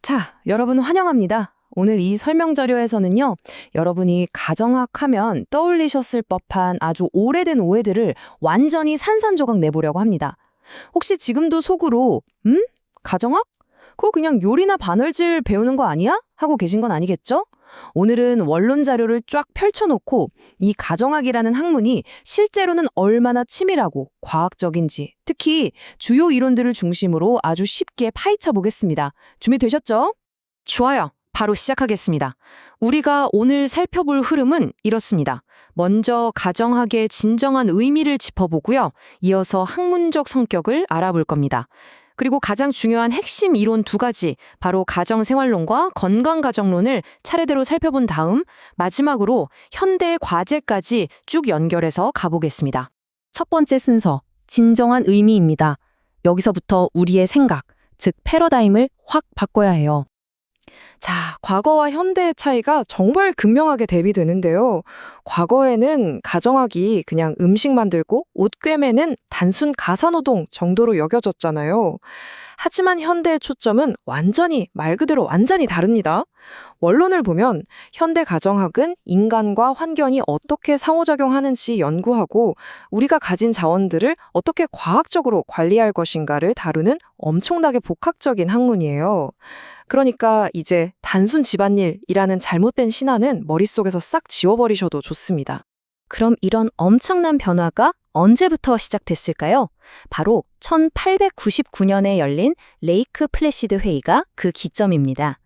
자, 여러분 환영합니다. 오늘 이 설명 자료에서는요, 여러분이 가정학 하면 떠올리셨을 법한 아주 오래된 오해들을 완전히 산산조각 내보려고 합니다. 혹시 지금도 속으로, 가정학? 그거 그냥 요리나 반월질 배우는 거 아니야? 하고 계신 건 아니겠죠? 오늘은 원론 자료를 쫙 펼쳐놓고 이 가정학이라는 학문이 실제로는 얼마나 치밀하고 과학적인지, 특히 주요 이론들을 중심으로 아주 쉽게 파헤쳐 보겠습니다. 준비되셨죠? 좋아요. 바로 시작하겠습니다. 우리가 오늘 살펴볼 흐름은 이렇습니다. 먼저 가정학의 진정한 의미를 짚어보고요. 이어서 학문적 성격을 알아볼 겁니다. 그리고 가장 중요한 핵심 이론 두 가지, 바로 가정생활론과 건강가정론을 차례대로 살펴본 다음 마지막으로 현대 과제까지 쭉 연결해서 가보겠습니다. 첫 번째 순서, 진정한 의미입니다. 여기서부터 우리의 생각, 즉 패러다임을 확 바꿔야 해요. 자, 과거와 현대의 차이가 정말 극명하게 대비되는데요. 과거에는 가정학이 그냥 음식 만들고 옷 꿰매는 단순 가사노동 정도로 여겨졌잖아요. 하지만 현대의 초점은 말 그대로 완전히 다릅니다. 원론을 보면 현대 가정학은 인간과 환경이 어떻게 상호작용하는지 연구하고 우리가 가진 자원들을 어떻게 과학적으로 관리할 것인가를 다루는 엄청나게 복합적인 학문이에요. 그러니까 이제 단순 집안일이라는 잘못된 신화는 머릿속에서 싹 지워버리셔도 좋습니다. 그럼 이런 엄청난 변화가 언제부터 시작됐을까요? 바로 1899년에 열린 레이크 플래시드 회의가 그 기점입니다.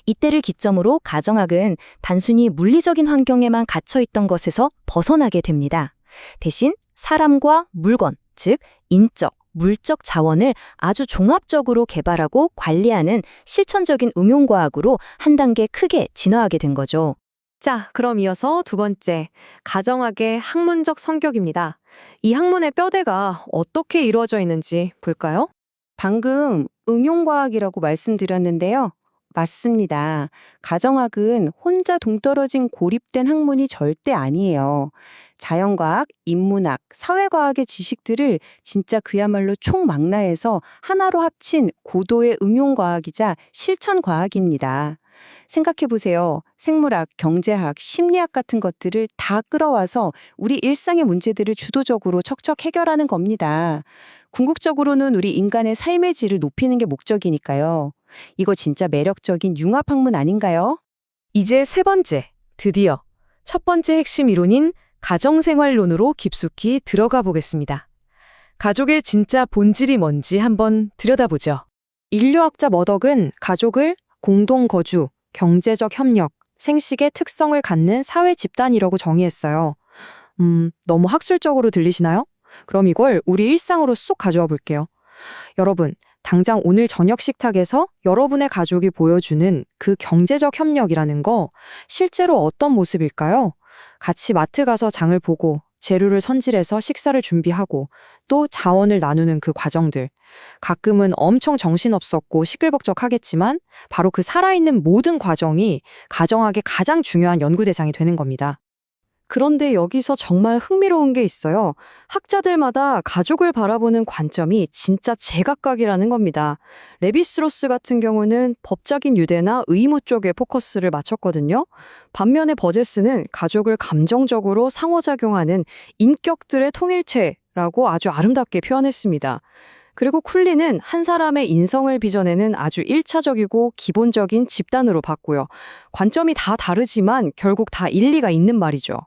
이때를 기점으로 가정학은 단순히 물리적인 환경에만 갇혀있던 것에서 벗어나게 됩니다. 대신 사람과 물건, 즉 인적, 물적 자원을 아주 종합적으로 개발하고 관리하는 실천적인 응용과학으로 한 단계 크게 진화하게 된 거죠. 자, 그럼 이어서 두 번째, 가정학의 학문적 성격입니다. 이 학문의 뼈대가 어떻게 이루어져 있는지 볼까요? 방금 응용과학이라고 말씀드렸는데요. 맞습니다. 가정학은 혼자 동떨어진 고립된 학문이 절대 아니에요. 자연과학, 인문학, 사회과학의 지식들을 진짜 그야말로 총망라해서 하나로 합친 고도의 응용과학이자 실천과학입니다. 생각해보세요. 생물학, 경제학, 심리학 같은 것들을 다 끌어와서 우리 일상의 문제들을 주도적으로 척척 해결하는 겁니다. 궁극적으로는 우리 인간의 삶의 질을 높이는 게 목적이니까요. 이거 진짜 매력적인 융합학문 아닌가요? 이제 세 번째, 드디어 첫 번째 핵심 이론인 가정생활론으로 깊숙이 들어가 보겠습니다. 가족의 진짜 본질이 뭔지 한번 들여다보죠. 인류학자 머덕은 가족을 공동거주, 경제적 협력, 생식의 특성을 갖는 사회 집단이라고 정의했어요. 너무 학술적으로 들리시나요? 그럼 이걸 우리 일상으로 쏙 가져와 볼게요. 여러분, 당장 오늘 저녁 식탁에서 여러분의 가족이 보여주는 그 경제적 협력이라는 거 실제로 어떤 모습일까요? 같이 마트 가서 장을 보고 재료를 손질해서 식사를 준비하고 또 자원을 나누는 그 과정들. 가끔은 엄청 정신없었고 시끌벅적하겠지만 바로 그 살아있는 모든 과정이 가정학의 가장 중요한 연구 대상이 되는 겁니다. 그런데 여기서 정말 흥미로운 게 있어요. 학자들마다 가족을 바라보는 관점이 진짜 제각각이라는 겁니다. 레비스로스 같은 경우는 법적인 유대나 의무 쪽에 포커스를 맞췄거든요. 반면에 버제스는 가족을 감정적으로 상호작용하는 인격들의 통일체라고 아주 아름답게 표현했습니다. 그리고 쿨리는 한 사람의 인성을 빚어내는 아주 1차적이고 기본적인 집단으로 봤고요. 관점이 다 다르지만 결국 다 일리가 있는 말이죠.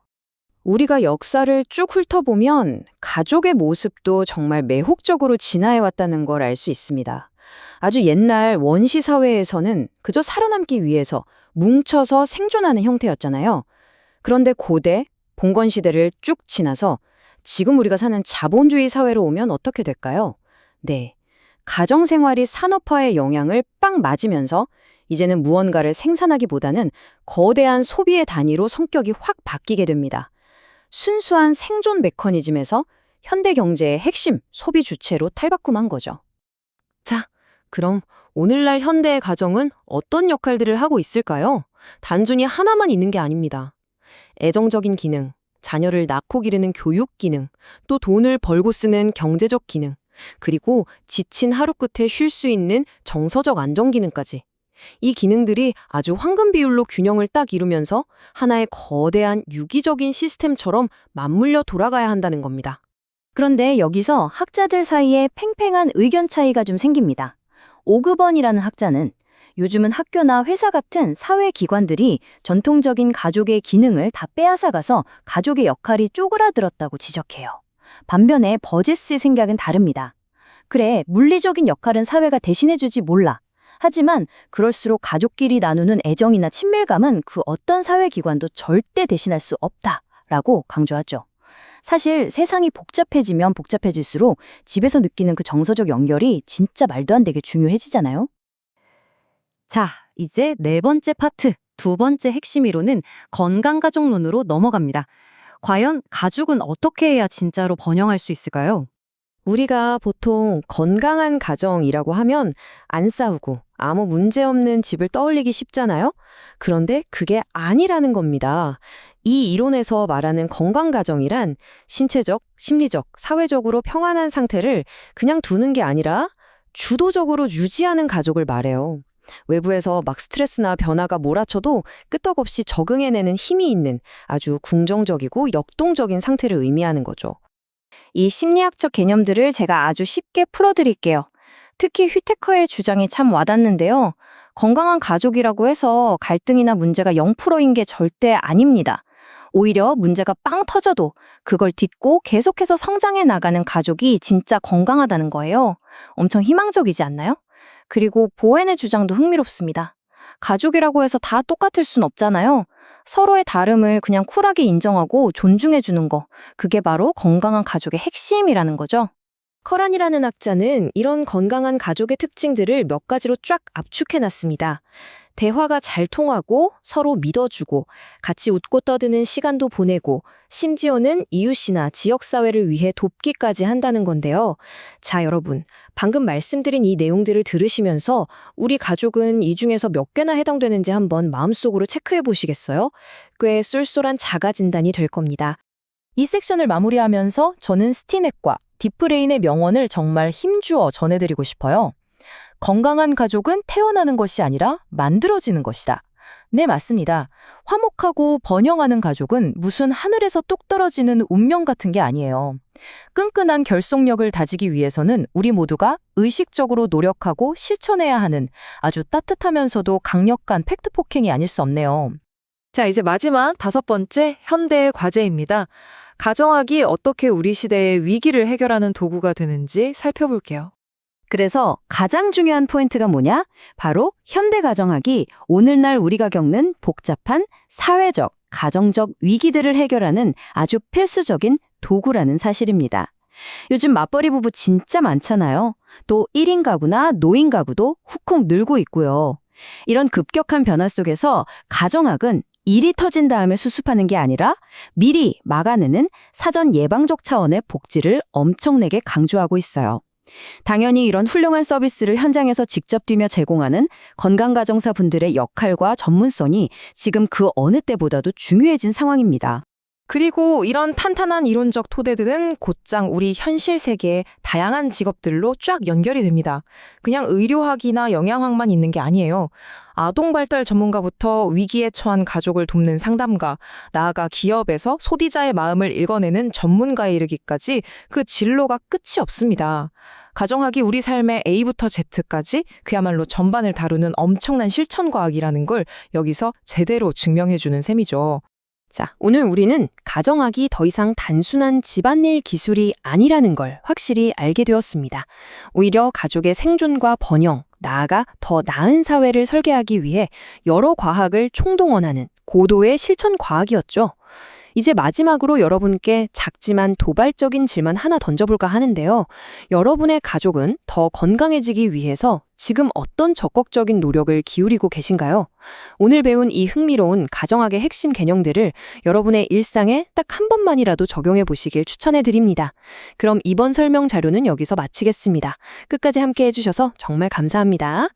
우리가 역사를 쭉 훑어보면 가족의 모습도 정말 매혹적으로 진화해왔다는 걸 알 수 있습니다. 아주 옛날 원시 사회에서는 그저 살아남기 위해서 뭉쳐서 생존하는 형태였잖아요. 그런데 고대, 봉건 시대를 쭉 지나서 지금 우리가 사는 자본주의 사회로 오면 어떻게 될까요? 네, 가정생활이 산업화의 영향을 빵 맞으면서 이제는 무언가를 생산하기보다는 거대한 소비의 단위로 성격이 확 바뀌게 됩니다. 순수한 생존 메커니즘에서 현대 경제의 핵심 소비 주체로 탈바꿈한 거죠. 자, 그럼 오늘날 현대의 가정은 어떤 역할들을 하고 있을까요? 단순히 하나만 있는 게 아닙니다. 애정적인 기능, 자녀를 낳고 기르는 교육 기능, 또 돈을 벌고 쓰는 경제적 기능, 그리고 지친 하루 끝에 쉴 수 있는 정서적 안정 기능까지. 이 기능들이 아주 황금 비율로 균형을 딱 이루면서 하나의 거대한 유기적인 시스템처럼 맞물려 돌아가야 한다는 겁니다. 그런데 여기서 학자들 사이에 팽팽한 의견 차이가 좀 생깁니다. 오그번이라는 학자는 요즘은 학교나 회사 같은 사회기관들이 전통적인 가족의 기능을 다 빼앗아가서 가족의 역할이 쪼그라들었다고 지적해요. 반면에 버제스의 생각은 다릅니다. 그래, 물리적인 역할은 사회가 대신해주지 몰라. 하지만 그럴수록 가족끼리 나누는 애정이나 친밀감은 그 어떤 사회기관도 절대 대신할 수 없다라고 강조하죠. 사실 세상이 복잡해지면 복잡해질수록 집에서 느끼는 그 정서적 연결이 진짜 말도 안 되게 중요해지잖아요. 자, 이제 네 번째 파트, 두 번째 핵심 이론은 건강가족론으로 넘어갑니다. 과연 가족은 어떻게 해야 진짜로 번영할 수 있을까요? 우리가 보통 건강한 가정이라고 하면 안 싸우고 아무 문제 없는 집을 떠올리기 쉽잖아요? 그런데 그게 아니라는 겁니다. 이 이론에서 말하는 건강 가정이란 신체적, 심리적, 사회적으로 평안한 상태를 그냥 두는 게 아니라 주도적으로 유지하는 가족을 말해요. 외부에서 막 스트레스나 변화가 몰아쳐도 끄떡없이 적응해내는 힘이 있는 아주 긍정적이고 역동적인 상태를 의미하는 거죠. 이 심리학적 개념들을 제가 아주 쉽게 풀어드릴게요. 특히 휘테커의 주장이 참 와닿는데요. 건강한 가족이라고 해서 갈등이나 문제가 0%인 게 절대 아닙니다. 오히려 문제가 빵 터져도 그걸 딛고 계속해서 성장해 나가는 가족이 진짜 건강하다는 거예요. 엄청 희망적이지 않나요? 그리고 보웬의 주장도 흥미롭습니다. 가족이라고 해서 다 똑같을 순 없잖아요. 서로의 다름을 그냥 쿨하게 인정하고 존중해 주는 거. 그게 바로 건강한 가족의 핵심이라는 거죠. 커란이라는 학자는 이런 건강한 가족의 특징들을 몇 가지로 쫙 압축해놨습니다. 대화가 잘 통하고 서로 믿어주고 같이 웃고 떠드는 시간도 보내고 심지어는 이웃이나 지역사회를 위해 돕기까지 한다는 건데요. 자, 여러분, 방금 말씀드린 이 내용들을 들으시면서 우리 가족은 이 중에서 몇 개나 해당되는지 한번 마음속으로 체크해 보시겠어요? 꽤 쏠쏠한 자가 진단이 될 겁니다. 이 섹션을 마무리하면서 저는 스티넷과 딥브레인의 명언을 정말 힘주어 전해드리고 싶어요. 건강한 가족은 태어나는 것이 아니라 만들어지는 것이다. 네, 맞습니다. 화목하고 번영하는 가족은 무슨 하늘에서 뚝 떨어지는 운명 같은 게 아니에요. 끈끈한 결속력을 다지기 위해서는 우리 모두가 의식적으로 노력하고 실천해야 하는 아주 따뜻하면서도 강력한 팩트 폭행이 아닐 수 없네요. 자, 이제 마지막 다섯 번째 현대의 과제입니다. 가정학이 어떻게 우리 시대의 위기를 해결하는 도구가 되는지 살펴볼게요. 그래서 가장 중요한 포인트가 뭐냐? 바로 현대 가정학이 오늘날 우리가 겪는 복잡한 사회적, 가정적 위기들을 해결하는 아주 필수적인 도구라는 사실입니다. 요즘 맞벌이 부부 진짜 많잖아요. 또 1인 가구나 노인 가구도 훅훅 늘고 있고요. 이런 급격한 변화 속에서 가정학은 일이 터진 다음에 수습하는 게 아니라 미리 막아내는 사전 예방적 차원의 복지를 엄청나게 강조하고 있어요. 당연히 이런 훌륭한 서비스를 현장에서 직접 뛰며 제공하는 건강가정사 분들의 역할과 전문성이 지금 그 어느 때보다도 중요해진 상황입니다. 그리고 이런 탄탄한 이론적 토대들은 곧장 우리 현실 세계의 다양한 직업들로 쫙 연결이 됩니다. 그냥 의료학이나 영양학만 있는 게 아니에요. 아동발달 전문가부터 위기에 처한 가족을 돕는 상담가, 나아가 기업에서 소비자의 마음을 읽어내는 전문가에 이르기까지 그 진로가 끝이 없습니다. 가정학이 우리 삶의 A부터 Z까지 그야말로 전반을 다루는 엄청난 실천과학이라는 걸 여기서 제대로 증명해주는 셈이죠. 자, 오늘 우리는 가정학이 더 이상 단순한 집안일 기술이 아니라는 걸 확실히 알게 되었습니다. 오히려 가족의 생존과 번영, 나아가 더 나은 사회를 설계하기 위해 여러 과학을 총동원하는 고도의 실천 과학이었죠. 이제 마지막으로 여러분께 작지만 도발적인 질문 하나 던져볼까 하는데요. 여러분의 가족은 더 건강해지기 위해서 지금 어떤 적극적인 노력을 기울이고 계신가요? 오늘 배운 이 흥미로운 가정학의 핵심 개념들을 여러분의 일상에 딱 한 번만이라도 적용해 보시길 추천해 드립니다. 그럼 이번 설명 자료는 여기서 마치겠습니다. 끝까지 함께 해주셔서 정말 감사합니다.